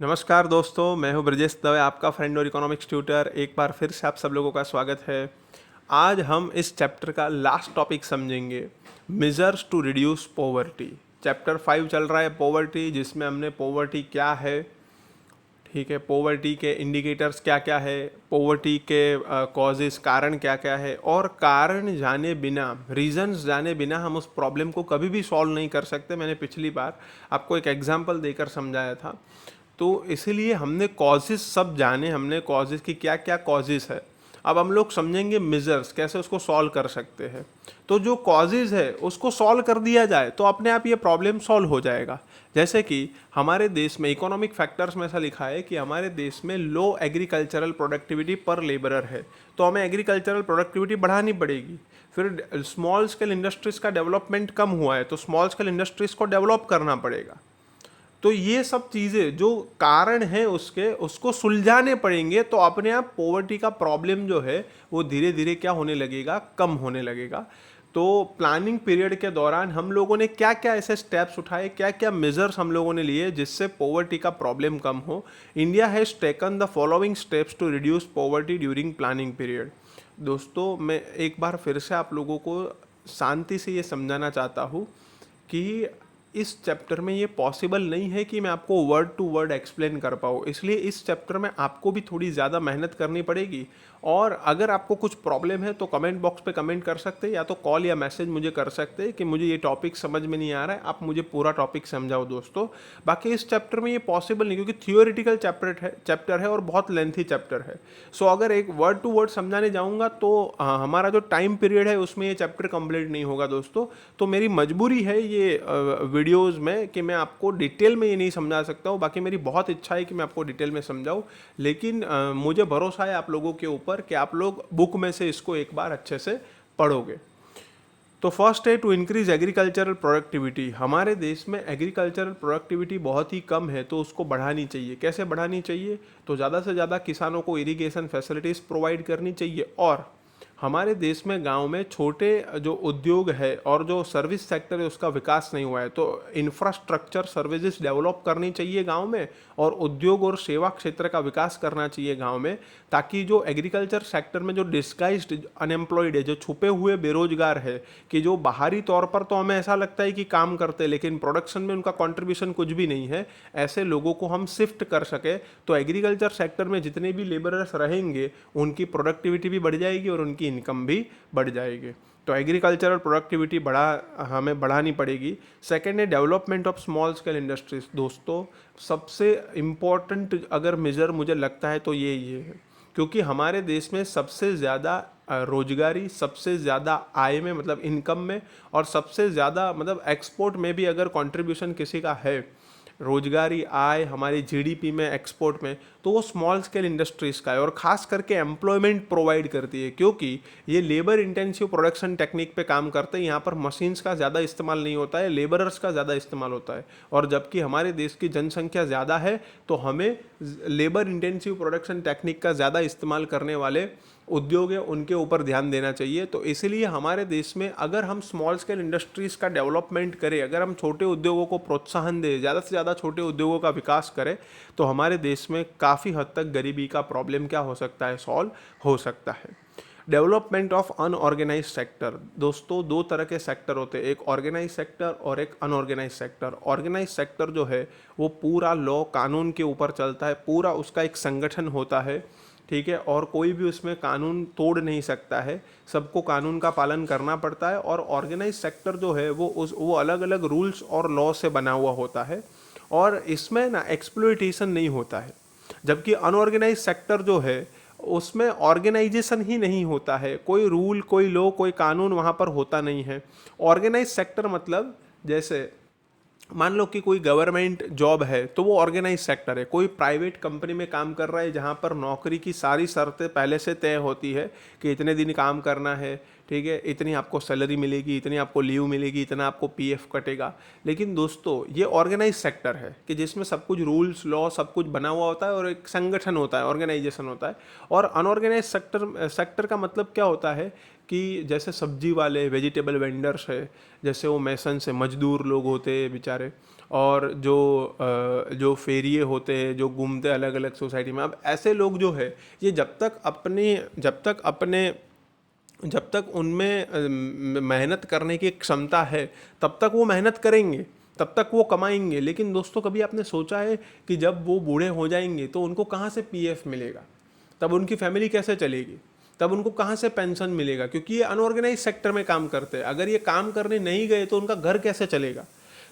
नमस्कार दोस्तों, मैं हूं ब्रजेश दवे, आपका फ्रेंड और इकोनॉमिक्स ट्यूटर। एक बार फिर से आप सब लोगों का स्वागत है। आज हम इस चैप्टर का लास्ट टॉपिक समझेंगे, measures to reduce poverty. Chapter 5 चल रहा है पॉवर्टी, जिसमें हमने पॉवर्टी क्या है, ठीक है, पॉवर्टी के इंडिकेटर्स क्या क्या है, पॉवर्टी के कॉजेस कारण क्या क्या है, और कारण जाने बिना, रीजंस जाने बिना हम उस प्रॉब्लम को कभी भी सॉल्व नहीं कर सकते। मैंने पिछली बार आपको एक एग्जांपल देकर समझाया था। तो इसीलिए हमने कॉजेस सब जाने, हमने कॉजेस की क्या क्या कॉजेस है। अब हम लोग समझेंगे मेजर्स, कैसे उसको सॉल्व कर सकते हैं। तो जो कॉजेज है उसको सॉल्व कर दिया जाए तो अपने आप ये प्रॉब्लम सॉल्व हो जाएगा। जैसे कि हमारे देश में इकोनॉमिक फैक्टर्स में ऐसा लिखा है कि हमारे देश में लो एग्रीकल्चरल प्रोडक्टिविटी पर लेबरर है, तो हमें एग्रीकल्चरल प्रोडक्टिविटी बढ़ानी पड़ेगी। फिर स्मॉल स्केल इंडस्ट्रीज का डेवलपमेंट कम हुआ है, तो स्मॉल स्केल इंडस्ट्रीज को डेवलप करना पड़ेगा। तो ये सब चीज़ें जो कारण हैं उसके, उसको सुलझाने पड़ेंगे, तो अपने आप पॉवर्टी का प्रॉब्लम जो है वो धीरे धीरे क्या होने लगेगा, कम होने लगेगा। तो प्लानिंग पीरियड के दौरान हम लोगों ने क्या क्या ऐसे स्टेप्स उठाए, क्या क्या मेजर्स हम लोगों ने लिए जिससे पॉवर्टी का प्रॉब्लम कम हो। India has taken the following steps to reduce poverty during planning period. दोस्तों, मैं एक बार फिर से आप लोगों को शांति से ये समझाना चाहता हूँ कि इस चैप्टर में ये पॉसिबल नहीं है कि मैं आपको वर्ड टू वर्ड एक्सप्लेन कर पाऊँ, इसलिए इस चैप्टर में आपको भी थोड़ी ज़्यादा मेहनत करनी पड़ेगी। और अगर आपको कुछ प्रॉब्लम है तो कमेंट बॉक्स पे कमेंट कर सकते हैं, या तो कॉल या मैसेज मुझे कर सकते हैं कि मुझे ये टॉपिक समझ में नहीं आ रहा है, आप मुझे पूरा टॉपिक समझाओ दोस्तों। बाकी इस चैप्टर में ये पॉसिबल नहीं, क्योंकि थियोरिटिकल चैप्टर है और बहुत लेंथी चैप्टर है। सो अगर एक वर्ड टू वर्ड समझाने जाऊँगा तो हमारा जो टाइम पीरियड है उसमें ये चैप्टर कंप्लीट नहीं होगा दोस्तों। तो मेरी मजबूरी है ये वीडियोस में कि मैं आपको डिटेल में ये नहीं समझा सकता हूँ। बाकी मेरी बहुत इच्छा है कि मैं आपको डिटेल में समझाऊँ, लेकिन मुझे भरोसा है आप लोगों के ऊपर कि आप लोग बुक में से इसको एक बार अच्छे से पढ़ोगे। तो फर्स्ट है टू इंक्रीज एग्रीकल्चरल प्रोडक्टिविटी। हमारे देश में एग्रीकल्चरल प्रोडक्टिविटी बहुत ही कम है, तो उसको बढ़ानी चाहिए। कैसे बढ़ानी चाहिए? तो ज़्यादा से ज़्यादा किसानों को इरिगेशन फैसिलिटीज़ प्रोवाइड करनी चाहिए, और हमारे देश में गांव में छोटे जो उद्योग है और जो सर्विस सेक्टर है उसका विकास नहीं हुआ है, तो इंफ्रास्ट्रक्चर सर्विसेज डेवलप करनी चाहिए गांव में, और उद्योग और सेवा क्षेत्र का विकास करना चाहिए गांव में, ताकि जो एग्रीकल्चर सेक्टर में जो डिस्गाइज्ड अनएम्प्लॉयड है, जो छुपे हुए बेरोजगार है, कि जो बाहरी तौर पर तो हमें ऐसा लगता है कि काम करते हैं लेकिन प्रोडक्शन में उनका कंट्रीब्यूशन कुछ भी नहीं है, ऐसे लोगों को हम शिफ्ट कर सके, तो एग्रीकल्चर सेक्टर में जितने भी लेबरर्स रहेंगे उनकी प्रोडक्टिविटी भी बढ़ जाएगी और उनकी इनकम भी बढ़ जाएगी। तो एग्रीकल्चरल प्रोडक्टिविटी हमें बढ़ानी पड़ेगी। सेकेंड है development of small scale industries. दोस्तों, सबसे इम्पॉर्टेंट अगर मेजर मुझे लगता है तो ये है, क्योंकि हमारे देश में सबसे ज़्यादा रोजगारी, सबसे ज़्यादा आय में मतलब इनकम में, और सबसे ज़्यादा मतलब एक्सपोर्ट में भी अगर कंट्रीब्यूशन किसी का है, रोजगारी आय हमारी जीडीपी में, एक्सपोर्ट में, तो वो स्मॉल स्केल इंडस्ट्रीज़ का है, और ख़ास करके एम्प्लॉयमेंट प्रोवाइड करती है, क्योंकि ये लेबर इंटेंसिव प्रोडक्शन टेक्निक पे काम करते हैं। यहाँ पर मशीन्स का ज़्यादा इस्तेमाल नहीं होता है, लेबरर्स का ज़्यादा इस्तेमाल होता है। और जबकि हमारे देश की जनसंख्या ज़्यादा है, तो हमें लेबर इंटेंसिव प्रोडक्शन टेक्निक का ज़्यादा इस्तेमाल करने वाले उद्योग है उनके ऊपर ध्यान देना चाहिए। तो इसीलिए हमारे देश में अगर हम स्मॉल स्केल इंडस्ट्रीज़ का डेवलपमेंट करें, अगर हम छोटे उद्योगों को प्रोत्साहन दें, ज़्यादा से ज़्यादा छोटे उद्योगों का विकास करें, तो हमारे देश में काफ़ी हद तक गरीबी का प्रॉब्लम क्या हो सकता है, सॉल्व हो सकता है। Development of unorganised sector. दोस्तों, दो तरह के सेक्टर होते हैं, एक ऑर्गेनाइज सेक्टर और एक अनऑर्गेनाइज सेक्टर। ऑर्गेनाइज सेक्टर जो है वो पूरा लॉ कानून के ऊपर चलता है, पूरा उसका एक संगठन होता है, ठीक है, और कोई भी उसमें कानून तोड़ नहीं सकता है, सबको कानून का पालन करना पड़ता है। और ऑर्गेनाइज सेक्टर जो है वो अलग अलग रूल्स और लॉ से बना हुआ होता है, और इसमें ना एक्सप्लॉयटेशन नहीं होता है। जबकि अनऑर्गेनाइज सेक्टर जो है उसमें ऑर्गेनाइजेशन ही नहीं होता है, कोई रूल, कोई लॉ, कोई कानून वहाँ पर होता नहीं है। ऑर्गेनाइज सेक्टर मतलब, जैसे मान लो कि कोई गवर्नमेंट जॉब है तो वो ऑर्गेनाइज सेक्टर है। कोई प्राइवेट कंपनी में काम कर रहा है जहाँ पर नौकरी की सारी शर्तें पहले से तय होती है कि इतने दिन काम करना है, ठीक है, इतनी आपको सैलरी मिलेगी, इतनी आपको लीव मिलेगी, इतना आपको पीएफ कटेगा। लेकिन दोस्तों ये ऑर्गेनाइज सेक्टर है कि जिसमें सब कुछ रूल्स लॉ सब कुछ बना हुआ होता है और एक संगठन होता है, ऑर्गेनाइजेशन होता है। और अनऑर्गेनाइज सेक्टर का मतलब क्या होता है कि जैसे सब्जी वाले, वेजिटेबल वेंडर्स है, जैसे वो मैसन से मजदूर लोग होते हैं बेचारे, और जो फेरिए होते हैं जो घूमते अलग अलग सोसाइटी में। अब ऐसे लोग जो है ये जब तक उनमें मेहनत करने की क्षमता है तब तक वो मेहनत करेंगे, तब तक वो कमाएंगे। लेकिन दोस्तों कभी आपने सोचा है कि जब वो बूढ़े हो जाएंगे तो उनको कहाँ से पीएफ मिलेगा, तब उनकी फैमिली कैसे चलेगी, तब उनको कहाँ से पेंशन मिलेगा? क्योंकि ये अनऑर्गेनाइज सेक्टर में काम करते हैं। अगर ये काम करने नहीं गए तो उनका घर कैसे चलेगा?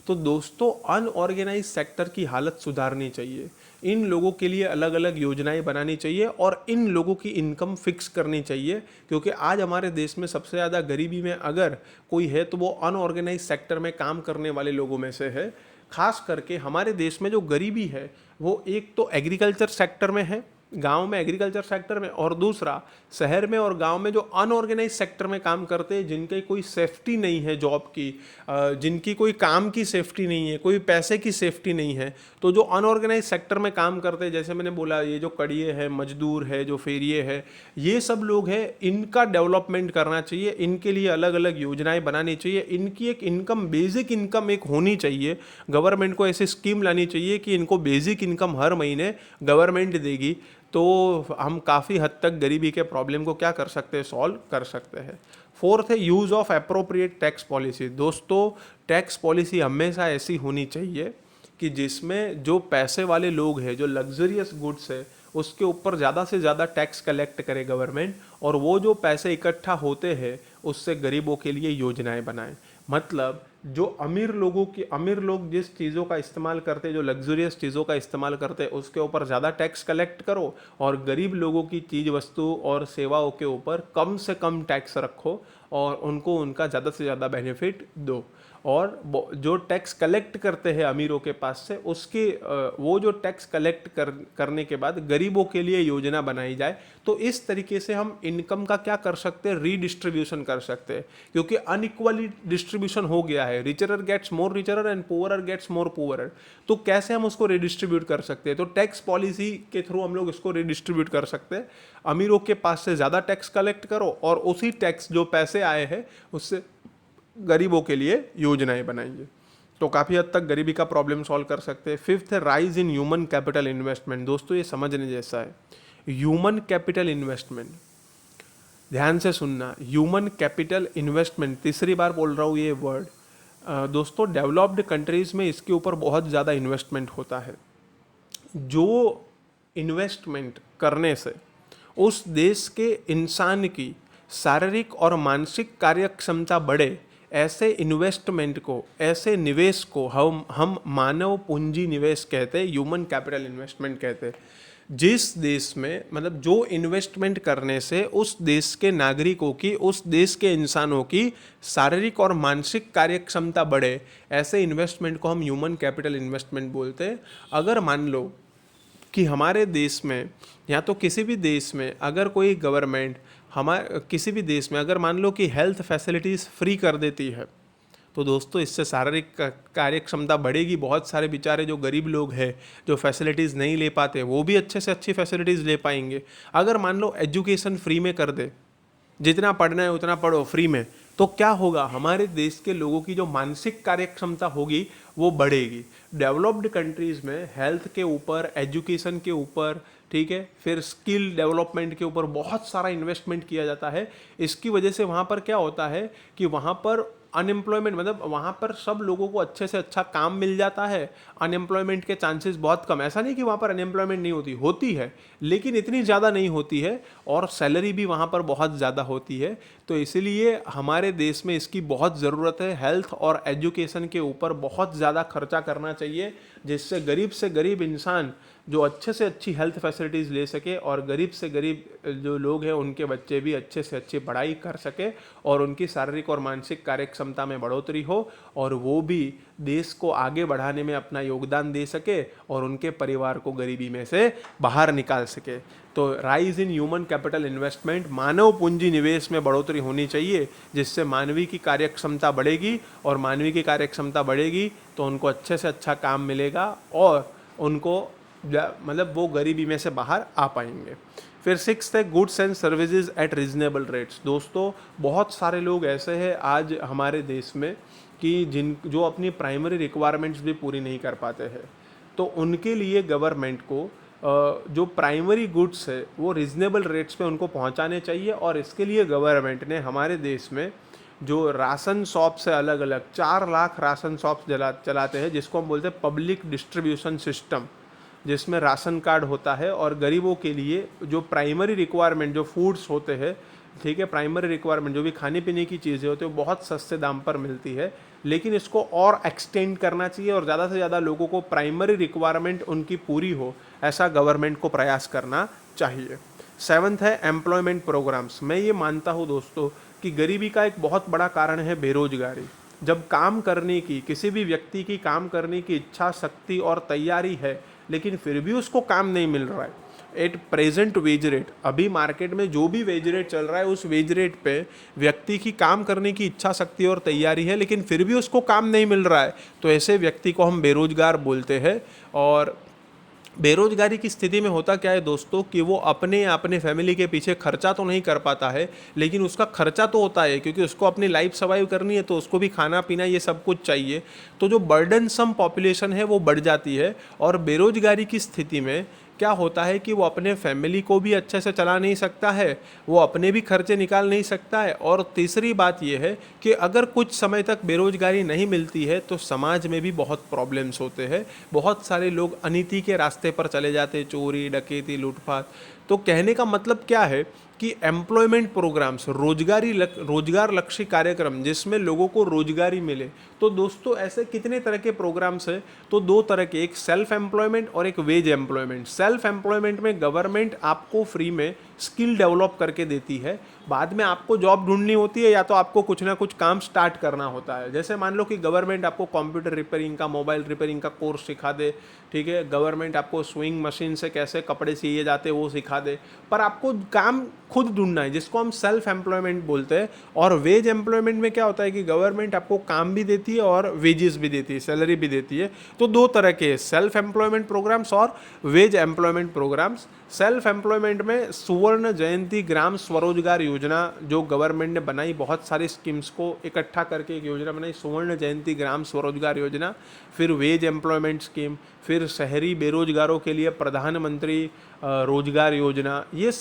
तो दोस्तों अनऑर्गेनाइज सेक्टर की हालत सुधारनी चाहिए, इन लोगों के लिए अलग अलग योजनाएं बनानी चाहिए और इन लोगों की इनकम फिक्स करनी चाहिए। क्योंकि आज हमारे देश में सबसे ज़्यादा गरीबी में अगर कोई है तो वो अनऑर्गेनाइज सेक्टर में काम करने वाले लोगों में से है। खास करके हमारे देश में जो गरीबी है वो एक तो एग्रीकल्चर सेक्टर में है, गांव में एग्रीकल्चर सेक्टर में, और दूसरा शहर में और गांव में जो अनऑर्गेनाइज सेक्टर में काम करते हैं, जिनकी कोई सेफ्टी नहीं है जॉब की, जिनकी कोई काम की सेफ्टी नहीं है, कोई पैसे की सेफ्टी नहीं है। तो जो अनऑर्गेनाइज सेक्टर में काम करते हैं, जैसे मैंने बोला, ये जो कड़िए हैं, मजदूर है, जो फेरिए है, ये सब लोग हैं, इनका डेवलपमेंट करना चाहिए, इनके लिए अलग अलग योजनाएं बनानी चाहिए, इनकी एक इनकम, बेसिक इनकम एक होनी चाहिए। गवर्नमेंट को ऐसी स्कीम लानी चाहिए कि इनको बेसिक इनकम हर महीने गवर्नमेंट देगी, तो हम काफ़ी हद तक गरीबी के प्रॉब्लम को क्या कर सकते हैं, सॉल्व कर सकते हैं। फोर्थ है use of appropriate tax policy. दोस्तों टैक्स पॉलिसी हमेशा ऐसी होनी चाहिए कि जिसमें जो पैसे वाले लोग हैं, जो लग्जरियस गुड्स है, उसके ऊपर ज़्यादा से ज़्यादा टैक्स कलेक्ट करे गवर्नमेंट, और वो जो पैसे इकट्ठा होते हैं उससे गरीबों के लिए योजनाएं बनाए। मतलब जो अमीर लोग जिस चीज़ों का इस्तेमाल करते हैं, जो लग्जरियस चीज़ों का इस्तेमाल करते हैं, उसके ऊपर ज़्यादा टैक्स कलेक्ट करो, और गरीब लोगों की चीज़ वस्तु और सेवाओं के ऊपर कम से कम टैक्स रखो और उनको उनका ज़्यादा से ज़्यादा बेनिफिट दो। और जो टैक्स कलेक्ट करते हैं अमीरों के पास से, उसके वो जो टैक्स कलेक्ट करने के बाद गरीबों के लिए योजना बनाई जाए। तो इस तरीके से हम इनकम का क्या कर सकते हैं, रीडिस्ट्रीब्यूशन कर सकते हैं। क्योंकि अनइक्वली डिस्ट्रीब्यूशन हो गया है, richer gets more richer and poorer gets more poorer. तो कैसे हम उसको रिडिस्ट्रीब्यूट कर सकते हैं? तो टैक्स पॉलिसी के थ्रू हम लोग इसको रिडिस्ट्रीब्यूट कर सकते हैं। अमीरों के पास से ज़्यादा टैक्स कलेक्ट करो और उसी टैक्स जो पैसे आए हैं उससे गरीबों के लिए योजनाएं बनाएंगे, तो काफ़ी हद तक गरीबी का प्रॉब्लम सॉल्व कर सकते हैं। फिफ्थ है rise in human capital investment. दोस्तों ये समझने जैसा है, ह्यूमन कैपिटल इन्वेस्टमेंट, ध्यान से सुनना, ह्यूमन कैपिटल इन्वेस्टमेंट, तीसरी बार बोल रहा हूँ ये वर्ड। दोस्तों डेवलप्ड कंट्रीज़ में इसके ऊपर बहुत ज़्यादा इन्वेस्टमेंट होता है। जो इन्वेस्टमेंट करने से उस देश के इंसान की शारीरिक और मानसिक कार्य क्षमता बढ़े, ऐसे इन्वेस्टमेंट को, ऐसे निवेश को हम मानव पूंजी निवेश कहते हैं, ह्यूमन कैपिटल इन्वेस्टमेंट कहते हैं। जिस देश में, मतलब जो इन्वेस्टमेंट करने से उस देश के नागरिकों की, उस देश के इंसानों की शारीरिक और मानसिक कार्य क्षमता बढ़े, ऐसे इन्वेस्टमेंट को हम ह्यूमन कैपिटल इन्वेस्टमेंट बोलते हैं। अगर मान लो कि हमारे देश में या तो किसी भी देश में अगर कोई गवर्नमेंट किसी भी देश में अगर मान लो कि हेल्थ फैसिलिटीज़ फ्री कर देती है, तो दोस्तों इससे शारीरिक कार्य क्षमता बढ़ेगी। बहुत सारे बेचारे जो गरीब लोग हैं, जो फैसिलिटीज़ नहीं ले पाते, वो भी अच्छे से अच्छी फैसिलिटीज़ ले पाएंगे। अगर मान लो एजुकेशन फ्री में कर दे, जितना पढ़ना है उतना पढ़ो फ्री में, तो क्या होगा, हमारे देश के लोगों की जो मानसिक कार्य क्षमता होगी वो बढ़ेगी। डेवलप्ड कंट्रीज़ में हेल्थ के ऊपर, एजुकेशन के ऊपर, ठीक है, फिर स्किल डेवलपमेंट के ऊपर बहुत सारा इन्वेस्टमेंट किया जाता है। इसकी वजह से वहाँ पर क्या होता है कि वहाँ पर अनएम्प्लॉयमेंट, मतलब वहाँ पर सब लोगों को अच्छे से अच्छा काम मिल जाता है, अनएम्प्लॉयमेंट के चांसेस बहुत कम। ऐसा नहीं कि वहाँ पर अनएम्प्लॉयमेंट नहीं होती, होती है, लेकिन इतनी ज़्यादा नहीं होती है, और सैलरी भी वहाँ पर बहुत ज़्यादा होती है। तो इसीलिए हमारे देश में इसकी बहुत ज़रूरत है। हेल्थ और एजुकेशन के ऊपर बहुत ज़्यादा खर्चा करना चाहिए, जिससे गरीब से गरीब इंसान जो अच्छे से अच्छी हेल्थ फैसिलिटीज़ ले सके, और गरीब से गरीब जो लोग हैं उनके बच्चे भी अच्छे से अच्छी पढ़ाई कर सके, और उनकी शारीरिक और मानसिक कार्य क्षमता में बढ़ोतरी हो, और वो भी देश को आगे बढ़ाने में अपना योगदान दे सके, और उनके परिवार को गरीबी में से बाहर निकाल सके। तो rise in human capital investment, मानव पूंजी निवेश में बढ़ोतरी बढ़ोतरी होनी चाहिए, जिससे मानवीय की कार्यक्षमता बढ़ेगी, और मानवीय की कार्यक्षमता बढ़ेगी तो उनको अच्छे से अच्छा काम मिलेगा और उनको मतलब वो गरीबी में से बाहर आ पाएंगे। फिर सिक्स्थ है goods and services at reasonable rates. दोस्तों बहुत सारे लोग ऐसे हैं आज हमारे देश में कि जो अपनी प्राइमरी रिक्वायरमेंट्स भी पूरी नहीं कर पाते हैं, तो उनके लिए गवर्नमेंट को जो प्राइमरी गुड्स है वो रीजनेबल रेट्स पे उनको पहुंचाने चाहिए। और इसके लिए गवर्नमेंट ने हमारे देश में जो राशन शॉप से अलग अलग 4 लाख राशन शॉप्स चलाते हैं, जिसको हम बोलते हैं पब्लिक डिस्ट्रीब्यूशन सिस्टम, जिसमें राशन कार्ड होता है और गरीबों के लिए जो प्राइमरी रिक्वायरमेंट जो फूड्स होते हैं, ठीक है, प्राइमरी रिक्वायरमेंट जो भी खाने पीने की चीज़ें होती है वो बहुत सस्ते दाम पर मिलती है। लेकिन इसको और एक्सटेंड करना चाहिए और ज़्यादा से ज़्यादा लोगों को प्राइमरी रिक्वायरमेंट उनकी पूरी हो, ऐसा गवर्नमेंट को प्रयास करना चाहिए। सेवन्थ है एम्प्लॉयमेंट प्रोग्राम्स। मैं ये मानता हूँ दोस्तों कि गरीबी का एक बहुत बड़ा कारण है बेरोजगारी। जब काम करने की किसी भी व्यक्ति की काम करने की इच्छा शक्ति और तैयारी है, लेकिन फिर भी उसको काम नहीं मिल रहा है एट प्रेजेंट वेज रेट, अभी मार्केट में जो भी वेज रेट चल रहा है उस वेज रेट पे व्यक्ति की काम करने की इच्छा शक्ति और तैयारी है, लेकिन फिर भी उसको काम नहीं मिल रहा है, तो ऐसे व्यक्ति को हम बेरोजगार बोलते हैं। और बेरोजगारी की स्थिति में होता क्या है दोस्तों कि वो अपने फैमिली के पीछे खर्चा तो नहीं कर पाता है, लेकिन उसका खर्चा तो होता है क्योंकि उसको अपनी लाइफ सर्वाइव करनी है, तो उसको भी खाना पीना ये सब कुछ चाहिए। तो जो बर्डनसम पॉपुलेशन है वो बढ़ जाती है, और बेरोजगारी की स्थिति में क्या होता है कि वो अपने फैमिली को भी अच्छे से चला नहीं सकता है, वो अपने भी खर्चे निकाल नहीं सकता है। और तीसरी बात ये है कि अगर कुछ समय तक बेरोजगारी नहीं मिलती है तो समाज में भी बहुत प्रॉब्लम्स होते हैं, बहुत सारे लोग अनीति के रास्ते पर चले जाते हैं, चोरी डकैती लूटपाट। तो कहने का मतलब क्या है कि एम्प्लॉयमेंट प्रोग्राम्स, रोजगार लक्ष्य कार्यक्रम जिसमें लोगों को रोजगारी मिले। तो दोस्तों ऐसे कितने तरह के प्रोग्राम्स हैं? तो 2 तरह के, एक सेल्फ एम्प्लॉयमेंट और एक वेज एम्प्लॉयमेंट। सेल्फ एम्प्लॉयमेंट में गवर्नमेंट आपको फ्री में स्किल डेवलप करके देती है, बाद में आपको जॉब ढूंढनी होती है या तो आपको कुछ ना कुछ काम स्टार्ट करना होता है। जैसे मान लो कि गवर्नमेंट आपको कंप्यूटर रिपेयरिंग का, मोबाइल रिपेयरिंग का कोर्स सिखा दे, ठीक है, गवर्नमेंट आपको स्विंग मशीन से कैसे कपड़े सिए जाते हैं वो सिखा दे, पर आपको काम खुद ढूंढना है, जिसको हम सेल्फ एम्प्लॉयमेंट बोलते हैं। और वेज एम्प्लॉयमेंट में क्या होता है कि गवर्नमेंट आपको काम भी देती है और वेजेस भी देती है, सैलरी भी देती है। तो 2 तरह के सेल्फ एम्प्लॉयमेंट प्रोग्राम्स और wage employment programmes. Self employment में सुवर्ण जयंती ग्राम स्वरोजगार योजना जो गवर्नमेंट ने बनाई, बहुत सारी स्कीम्स को इकट्ठा करके एक योजना बनाई, सुवर्ण जयंती ग्राम स्वरोजगार योजना। फिर वेज एम्प्लॉयमेंट स्कीम, फिर शहरी बेरोजगारों के लिए प्रधानमंत्री रोजगार योजना। ये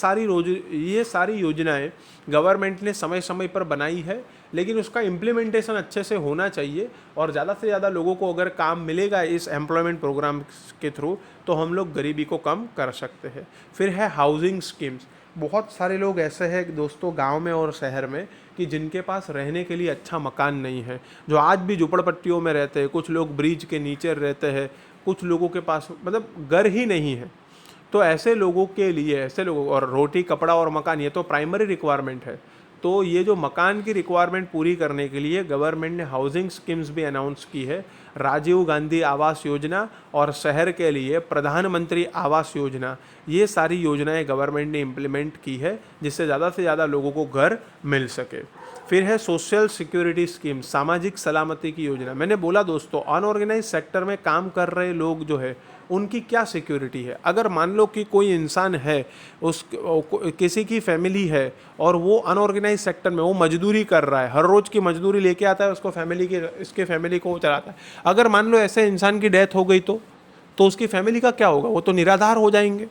सारी योजनाएं गवर्नमेंट ने समय समय पर बनाई है, लेकिन उसका इम्प्लीमेंटेशन अच्छे से होना चाहिए और ज़्यादा से ज़्यादा लोगों को अगर काम मिलेगा इस एम्प्लॉयमेंट प्रोग्राम के थ्रू तो हम लोग गरीबी को कम कर सकते हैं। फिर है हाउसिंग स्कीम्स। बहुत सारे लोग ऐसे हैं दोस्तों गांव में और शहर में कि जिनके पास रहने के लिए अच्छा मकान नहीं है, जो आज भी झुपड़पट्टियों में रहते हैं, कुछ लोग ब्रिज के नीचे रहते हैं, कुछ लोगों के पास मतलब घर ही नहीं है। तो ऐसे लोगों के लिए, ऐसे लोगों, और रोटी कपड़ा और मकान ये तो प्राइमरी रिक्वायरमेंट है, तो ये जो मकान की रिक्वायरमेंट पूरी करने के लिए गवर्नमेंट ने हाउसिंग स्कीम्स भी अनाउंस की है। राजीव गांधी आवास योजना और शहर के लिए प्रधानमंत्री आवास योजना, ये सारी योजनाएं गवर्नमेंट ने इम्प्लीमेंट की है जिससे ज़्यादा से ज़्यादा लोगों को घर मिल सके। फिर है सोशल सिक्योरिटी स्कीम, सामाजिक सलामती की योजना। मैंने बोला दोस्तों अनऑर्गेनाइज सेक्टर में काम कर रहे लोग जो है उनकी क्या सिक्योरिटी है। अगर मान लो कि कोई इंसान है, किसी की फैमिली है और वो अनऑर्गेनाइज सेक्टर में वो मजदूरी कर रहा है, हर रोज़ की मजदूरी लेके आता है, उसको इसके फैमिली को चलाता है। अगर मान लो ऐसे इंसान की डेथ हो गई तो उसकी फैमिली का क्या होगा? वो तो निराधार हो जाएंगे।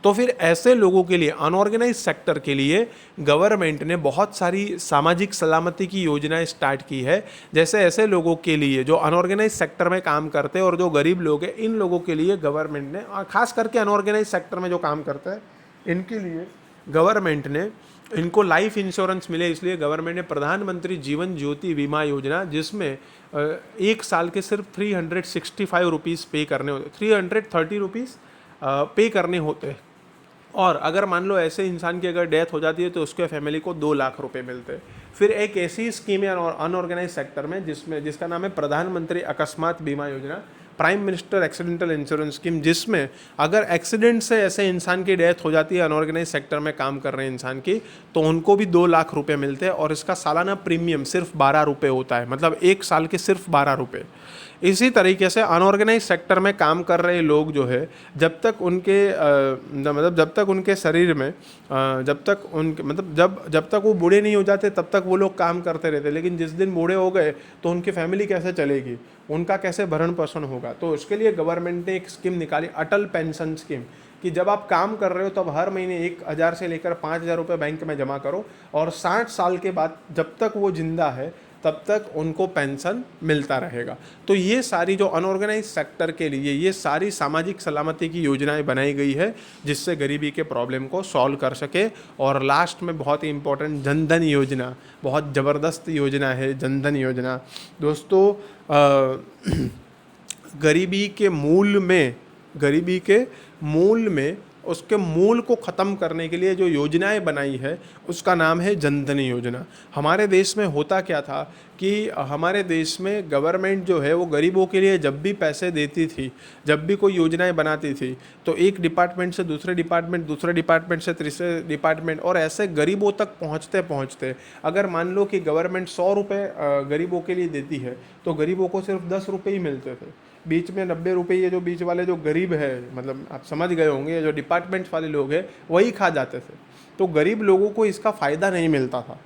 तो फिर ऐसे लोगों के लिए, अनऑर्गेनाइज सेक्टर के लिए गवर्नमेंट ने बहुत सारी सामाजिक सलामती की योजनाएं स्टार्ट की है। जैसे ऐसे लोगों के लिए जो अनऑर्गेनाइज सेक्टर में काम करते हैं और जो गरीब लोग हैं, इन लोगों के लिए गवर्नमेंट ने, खास करके अनऑर्गेनाइज सेक्टर में जो काम करते हैं इनके लिए गवर्नमेंट ने, इनको लाइफ इंश्योरेंस मिले इसलिए गवर्नमेंट ने प्रधानमंत्री जीवन ज्योति बीमा योजना, जिसमें 1 साल के सिर्फ 365 रुपीज़ पे करने होते, 330 रुपीज़ पे करने होते हैं। और अगर मान लो ऐसे इंसान की अगर डेथ हो जाती है तो उसके फैमिली को 2 लाख रुपए मिलते हैं। फिर एक ऐसी स्कीम है अनऑर्गेनाइज सेक्टर में जिसका नाम है प्रधानमंत्री अकस्मात बीमा योजना। Prime minister accidental insurance scheme, जिसमें अगर एक्सीडेंट से ऐसे इंसान की डेथ हो जाती है अनऑर्गेनाइज सेक्टर में काम कर रहे हैं इंसान की, तो उनको भी 2 लाख रुपए मिलते हैं और इसका सालाना प्रीमियम सिर्फ 12 रुपये होता है, मतलब 1 साल के सिर्फ 12 रुपये। इसी तरीके से अनऑर्गेनाइज सेक्टर में काम कर रहे लोग जो है, जब तक उनके मतलब जब तक उनके शरीर में जब तक उनके मतलब जब तक वो बूढ़े नहीं हो जाते तब तक वो लोग काम करते रहते, लेकिन जिस दिन बूढ़े हो गए तो उनकी फैमिली कैसे चलेगी, उनका कैसे भरण पोषण होगा। तो उसके लिए गवर्नमेंट ने एक स्कीम निकाली, अटल पेंशन स्कीम, कि जब आप काम कर रहे हो तब हर महीने 1,000 से लेकर 5,000 रुपये बैंक में जमा करो और 60 साल के बाद जब तक वो जिंदा है तब तक उनको पेंशन मिलता रहेगा। तो ये सारी जो अनऑर्गेनाइज सेक्टर के लिए ये सारी सामाजिक सलामती की योजनाएं बनाई गई है, जिससे गरीबी के प्रॉब्लम को सॉल्व कर सके। और लास्ट में बहुत ही इंपॉर्टेंट, जनधन योजना, बहुत ज़बरदस्त योजना है जनधन योजना। दोस्तों गरीबी के मूल में उसके मूल को ख़त्म करने के लिए जो योजनाएं बनाई है उसका नाम है जनधन योजना। हमारे देश में होता क्या था कि हमारे देश में गवर्नमेंट जो है वो गरीबों के लिए जब भी पैसे देती थी, जब भी कोई योजनाएं बनाती थी, तो एक डिपार्टमेंट से दूसरे डिपार्टमेंट से तीसरे डिपार्टमेंट, और ऐसे गरीबों तक पहुँचते अगर मान लो कि गवर्नमेंट 100 रुपये गरीबों के लिए देती है तो गरीबों को सिर्फ 10 रुपये ही मिलते थे। बीच में 90 रुपये ये जो बीच वाले जो गरीब है, मतलब आप समझ गए होंगे, जो डिपार्टमेंट्स वाले लोग हैं वही खा जाते थे। तो गरीब लोगों को इसका फ़ायदा नहीं मिलता था।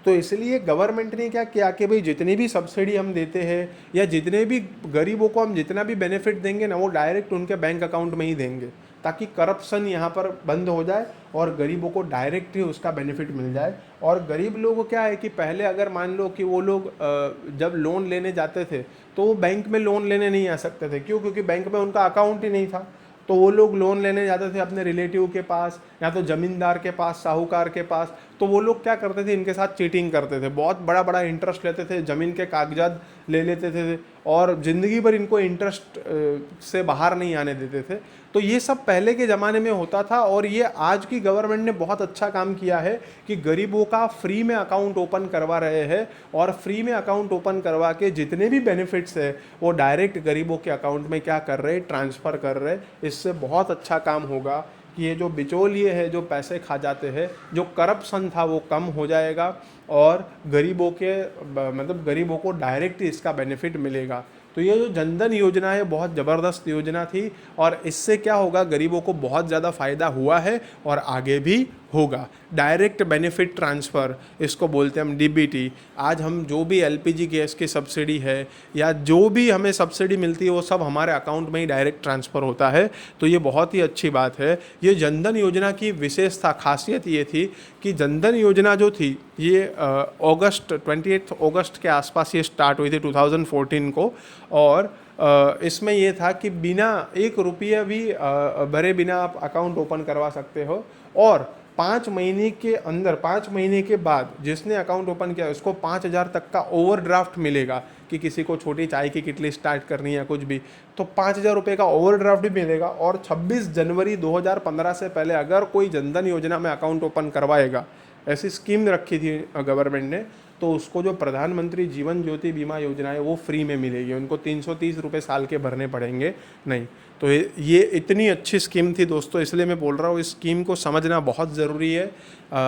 तो इसलिए गवर्नमेंट ने क्या किया कि भाई जितनी भी सब्सिडी हम देते हैं या जितने भी गरीबों को हम जितना भी बेनिफिट देंगे ना, वो डायरेक्ट उनके बैंक अकाउंट में ही देंगे, ताकि करप्शन यहाँ पर बंद हो जाए और गरीबों को डायरेक्ट ही उसका बेनिफिट मिल जाए। और गरीब लोगों को क्या है कि पहले अगर मान लो कि वो लोग जब लोन लेने जाते थे तो वो बैंक में लोन लेने नहीं आ सकते थे। क्यों? क्योंकि बैंक में उनका अकाउंट ही नहीं था। तो वो लोग लोन लेने जाते थे अपने रिलेटिव के पास या तो ज़मींदार के पास, साहूकार के पास। तो वो लोग क्या करते थे, इनके साथ चीटिंग करते थे, बहुत बड़ा बड़ा इंटरेस्ट लेते थे, ज़मीन के कागजात ले लेते थे और ज़िंदगी भर इनको इंटरेस्ट से बाहर नहीं आने देते थे। तो ये सब पहले के ज़माने में होता था और ये आज की गवर्नमेंट ने बहुत अच्छा काम किया है कि गरीबों का फ्री में अकाउंट ओपन करवा रहे हैं और फ्री में अकाउंट ओपन करवा के जितने भी बेनिफिट्स है वो डायरेक्ट गरीबों के अकाउंट में क्या कर रहे, ट्रांसफ़र कर रहे। इससे बहुत अच्छा काम होगा कि ये जो बिचौलिए है, जो पैसे खा जाते हैं, जो करप्शन था वो कम हो जाएगा और गरीबों के मतलब गरीबों को डायरेक्ट इसका बेनिफिट मिलेगा। तो ये जो जनधन योजना है बहुत ज़बरदस्त योजना थी और इससे क्या होगा, गरीबों को बहुत ज़्यादा फ़ायदा हुआ है और आगे भी होगा। डायरेक्ट बेनिफिट ट्रांसफ़र, इसको बोलते हैं हम डीबीटी। आज हम जो भी एलपीजी गैस की सब्सिडी है या जो भी हमें सब्सिडी मिलती है वो सब हमारे अकाउंट में ही डायरेक्ट ट्रांसफ़र होता है। तो ये बहुत ही अच्छी बात है। ये जनधन योजना की विशेषता, खासियत ये थी कि जनधन योजना जो थी ये 28 अगस्त के आसपास ये स्टार्ट हुई थी 2014 को। और इसमें ये था कि बिना 1 रुपया भी भरे बिना आप अकाउंट ओपन करवा सकते हो और 5 महीने के अंदर, 5 महीने के बाद जिसने अकाउंट ओपन किया उसको 5,000 तक का ओवरड्राफ्ट मिलेगा। कि किसी को छोटी चाय की किटली स्टार्ट करनी है कुछ भी, तो 5,000 रुपये का ओवरड्राफ्ट भी मिलेगा। और 26 जनवरी 2015 से पहले अगर कोई जनधन योजना में अकाउंट ओपन करवाएगा, ऐसी स्कीम रखी थी गवर्नमेंट ने, तो उसको जो प्रधानमंत्री जीवन ज्योति बीमा योजना है वो फ्री में मिलेगी। उनको 330 रुपये साल के भरने पड़ेंगे नहीं। तो ये इतनी अच्छी स्कीम थी दोस्तों, इसलिए मैं बोल रहा हूँ इस स्कीम को समझना बहुत ज़रूरी है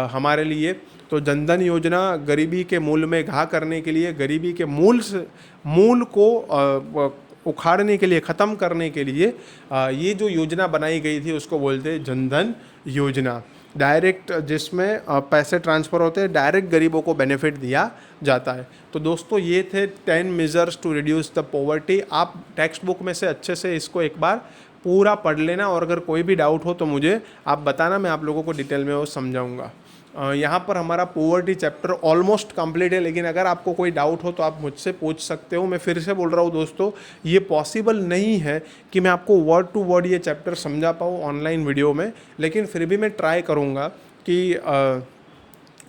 हमारे लिए। तो जनधन योजना गरीबी के मूल में घा करने के लिए, गरीबी के मूल को उखाड़ने के लिए, ख़त्म करने के लिए ये जो योजना बनाई गई थी उसको बोलते हैं जनधन योजना। डायरेक्ट जिसमें पैसे ट्रांसफ़र होते हैं, डायरेक्ट गरीबों को बेनिफिट दिया जाता है। तो दोस्तों ये थे 10 measures to reduce the poverty. आप टेक्स्ट बुक में से अच्छे से इसको एक बार पूरा पढ़ लेना और अगर कोई भी डाउट हो तो मुझे आप बताना, मैं आप लोगों को डिटेल में वो समझाऊंगा। यहाँ पर हमारा पॉवर्टी चैप्टर ऑलमोस्ट कंप्लीट है, लेकिन अगर आपको कोई डाउट हो तो आप मुझसे पूछ सकते हो। मैं फिर से बोल रहा हूँ दोस्तों, ये पॉसिबल नहीं है कि मैं आपको वर्ड टू वर्ड ये चैप्टर समझा पाऊँ ऑनलाइन वीडियो में, लेकिन फिर भी मैं ट्राई करूँगा कि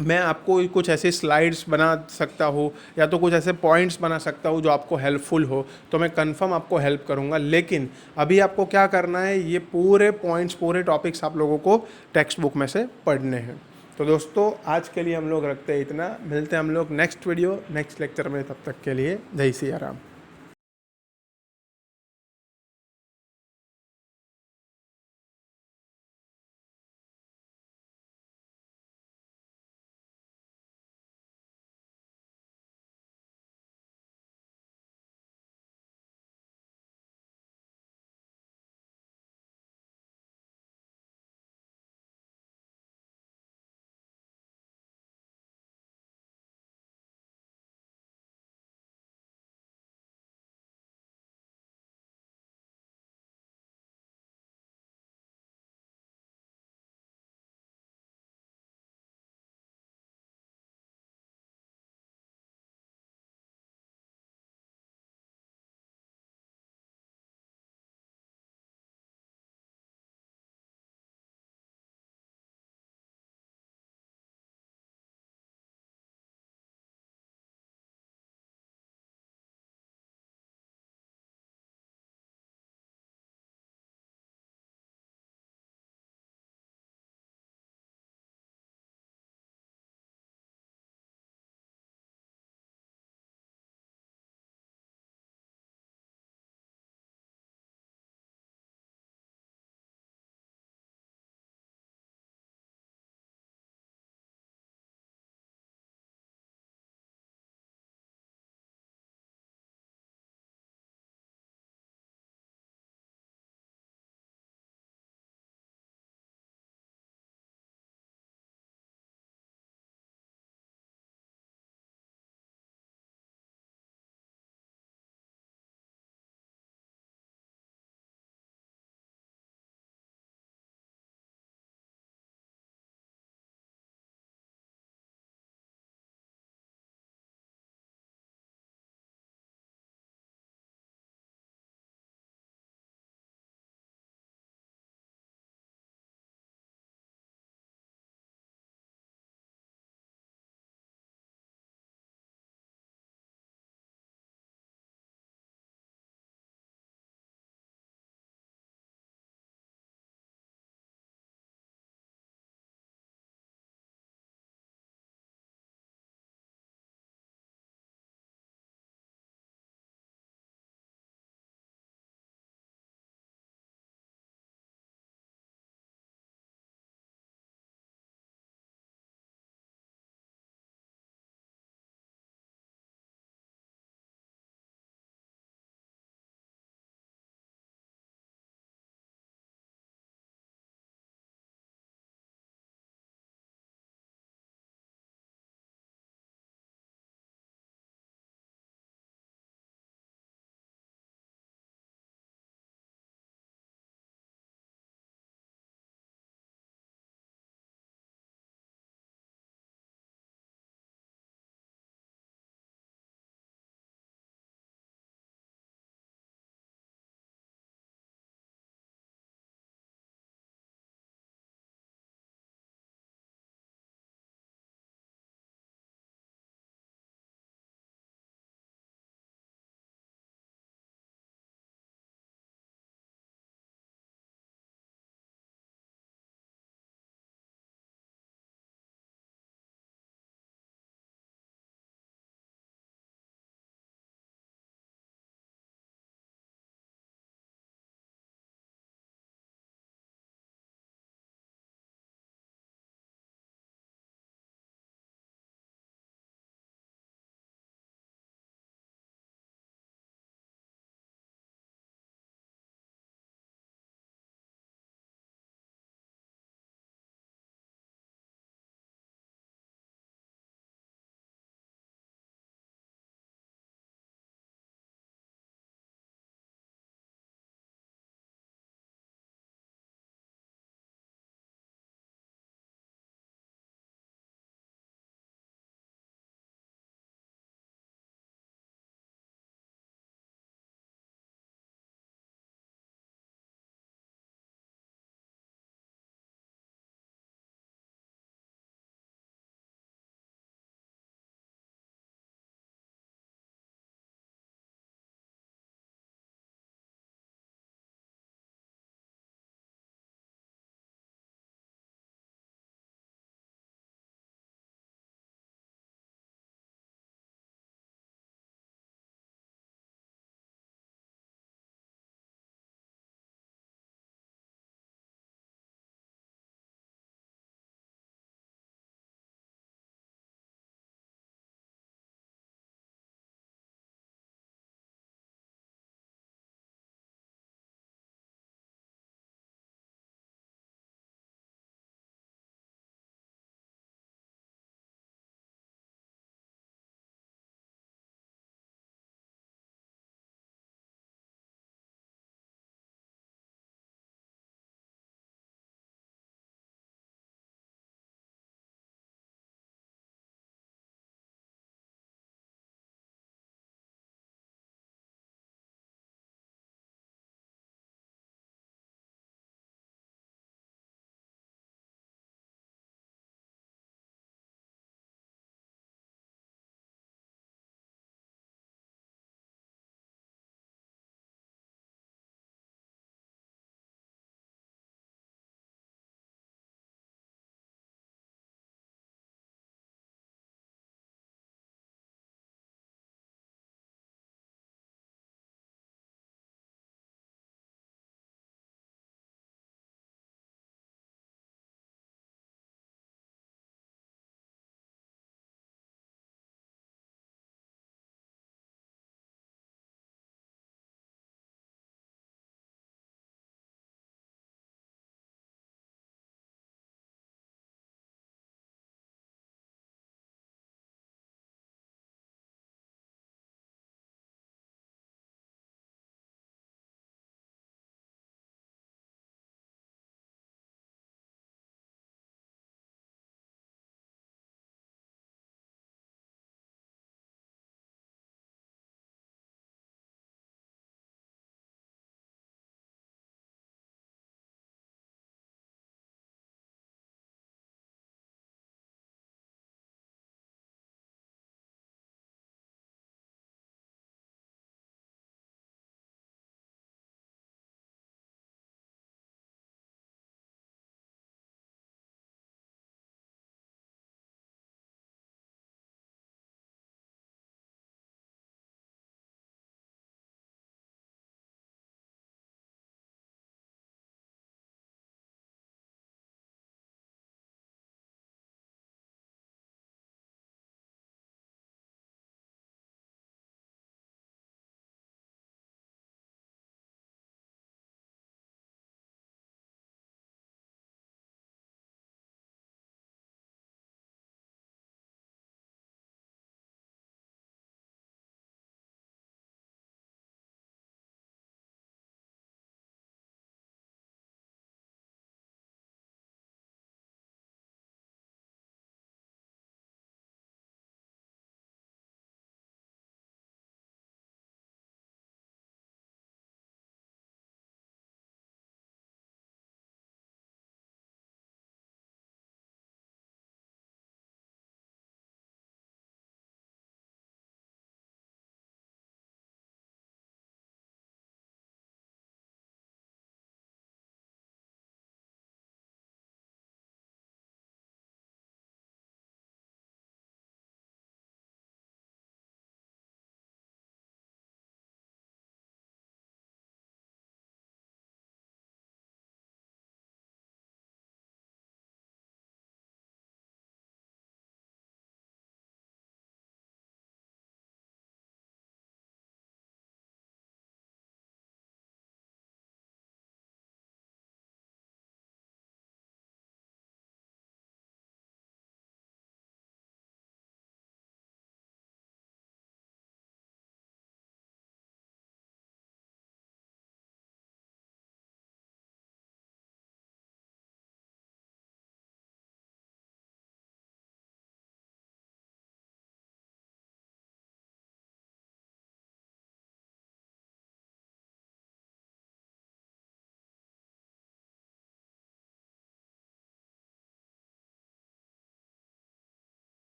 मैं आपको कुछ ऐसे स्लाइड्स बना सकता हूँ या तो कुछ ऐसे पॉइंट्स बना सकता हूँ जो आपको हेल्पफुल हो, तो मैं कंफर्म आपको हेल्प करूँगा। लेकिन अभी आपको क्या करना है, ये पूरे पॉइंट्स, पूरे टॉपिक्स आप लोगों को टेक्स्ट बुक में से पढ़ने हैं। तो दोस्तों आज के लिए हम लोग रखते हैं इतना, मिलते हैं हम लोग नेक्स्ट वीडियो नेक्स्ट लेक्चर में। तब तक के लिए जय सिया राम।